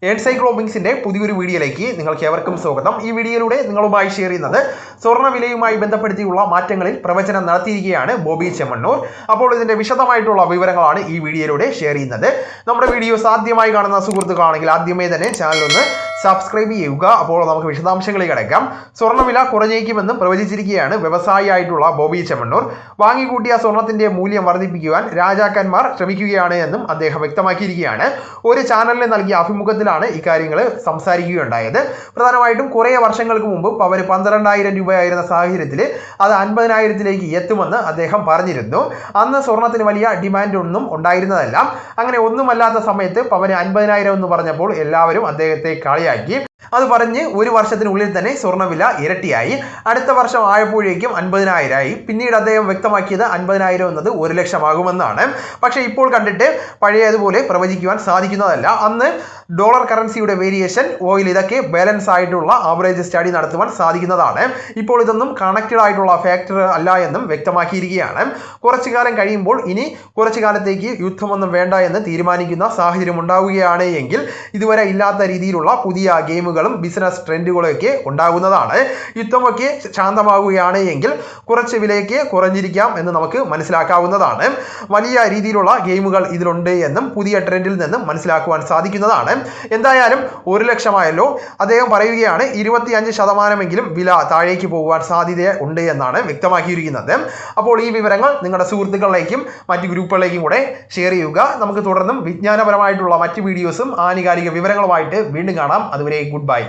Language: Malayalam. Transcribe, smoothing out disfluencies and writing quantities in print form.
എൻസൈക്ലോപിങ്സിന്റെ പുതിയൊരു വീഡിയോയിലേക്ക് നിങ്ങൾക്ക് ഏവർക്കും സ്വാഗതം. ഈ വീഡിയോയിലൂടെ നിങ്ങളുമായി ഷെയർ ചെയ്യുന്നത് സ്വർണ്ണവിലയുമായി ബന്ധപ്പെടുത്തിയുള്ള മാറ്റങ്ങളിൽ പ്രവചനം നടത്തിയിരിക്കുകയാണ് ബോബി ചെമ്മണ്ണൂർ. അപ്പോൾ ഇതിന്റെ വിശദമായിട്ടുള്ള വിവരങ്ങളാണ് ഈ വീഡിയോയിലൂടെ ഷെയർ ചെയ്യുന്നത്. നമ്മുടെ വീഡിയോസ് ആദ്യമായി കാണുന്ന സുഹൃത്തുക്കളാണെങ്കിൽ ആദ്യമേ തന്നെ ചാനൽ ഒന്ന് സബ്സ്ക്രൈബ് ചെയ്യുക. അപ്പോൾ നമുക്ക് വിശദാംശങ്ങളിൽ കിടക്കാം. സ്വർണ്ണവില കുറഞ്ഞേക്കുമെന്നും പ്രവചിച്ചിരിക്കുകയാണ് വ്യവസായിയായിട്ടുള്ള ബോബി ചെമ്മണ്ണൂർ. വാങ്ങിക്കൂട്ടിയ സ്വർണത്തിന്റെ മൂല്യം വർദ്ധിപ്പിക്കുവാൻ രാജാക്കന്മാർ ശ്രമിക്കുകയാണ് എന്നും അദ്ദേഹം വ്യക്തമാക്കിയിരിക്കുകയാണ്. ഒരു ചാനലിന് നൽകിയ അഭിമുഖത്തിലാണ് ഇക്കാര്യങ്ങൾ സംസാരിക്കുകയുണ്ടായത്. പ്രധാനമായിട്ടും കുറേ വർഷങ്ങൾക്ക് മുമ്പ് പവന് 12,000 രൂപയായിരുന്ന സാഹചര്യത്തിൽ അത് 50,000-ലേക്ക് എത്തുമെന്ന് അദ്ദേഹം പറഞ്ഞിരുന്നു. അന്ന് സ്വർണത്തിന് വലിയ ഡിമാൻഡ് ഒന്നും ഉണ്ടായിരുന്നതല്ല. അങ്ങനെ ഒന്നുമല്ലാത്ത സമയത്ത് പവന് 50,000 എന്ന് പറഞ്ഞപ്പോൾ എല്ലാവരും അദ്ദേഹത്തെ കളിയാക്കി. അത് പറഞ്ഞ് ഒരു വർഷത്തിനുള്ളിൽ തന്നെ സ്വർണ്ണവില ഇരട്ടിയായി. അടുത്ത വർഷം ആയപ്പോഴേക്കും 50,000 ആയി. പിന്നീട് അദ്ദേഹം വ്യക്തമാക്കിയത് 50,000 എന്നത് 1,00,000 ആകുമെന്നാണ്. പക്ഷേ ഇപ്പോൾ കണ്ടിട്ട് പഴയതുപോലെ പ്രവചിക്കുവാൻ സാധിക്കുന്നതല്ല. അന്ന് ഡോളർ കറൻസിയുടെ വേരിയേഷൻ, ഓയിൽ, ഇതൊക്കെ ബാലൻസ് ആയിട്ടുള്ള ആവറേജ് സ്റ്റഡി നടത്തുവാൻ സാധിക്കുന്നതാണ്. ഇപ്പോൾ ഇതൊന്നും കണക്റ്റഡ് ആയിട്ടുള്ള ഫാക്ടർ അല്ല എന്നും വ്യക്തമാക്കിയിരിക്കുകയാണ്. കുറച്ചു കാലം കഴിയുമ്പോൾ ഇനി കുറച്ചു കാലത്തേക്ക് യുദ്ധമൊന്നും വേണ്ട എന്ന് തീരുമാനിക്കുന്ന സാഹചര്യം ഉണ്ടാവുകയാണ് എങ്കിൽ ഇതുവരെ ഇല്ലാത്ത രീതിയിലുള്ള പുതിയ ഗെയിമുകളും ബിസിനസ് ട്രെൻഡുകളും ഒക്കെ ഉണ്ടാകുന്നതാണ്. യുദ്ധമൊക്കെ ശാന്തമാകുകയാണ് എങ്കിൽ കുറച്ച് വിലയ്ക്ക് കുറഞ്ഞിരിക്കാം എന്ന് നമുക്ക് മനസ്സിലാക്കാവുന്നതാണ്. വലിയ രീതിയിലുള്ള ഗെയിമുകൾ ഇതിലുണ്ട് എന്നും പുതിയ ട്രെൻഡിൽ നിന്നും മനസ്സിലാക്കുവാൻ സാധിക്കുന്നതാണ്. എന്തായാലും 1,00,000 ആയല്ലോ. അദ്ദേഹം പറയുകയാണ് 25% വില താഴേക്ക് പോകുവാൻ സാധ്യത ഉണ്ട് എന്നാണ് വ്യക്തമാക്കിയിരിക്കുന്നത്. അപ്പോൾ ഈ വിവരങ്ങൾ നിങ്ങളുടെ സുഹൃത്തുക്കളിലേക്കും മറ്റ് ഗ്രൂപ്പുകളിലേക്കും കൂടെ ഷെയർ ചെയ്യുക. നമുക്ക് തുടർന്നും വിജ്ഞാനപരമായിട്ടുള്ള മറ്റ് വീഡിയോസും ആനുകാലിക വിവരങ്ങളുമായിട്ട് വീണ്ടും കാണാം. അതുവരെ ഗുഡ് ബൈ.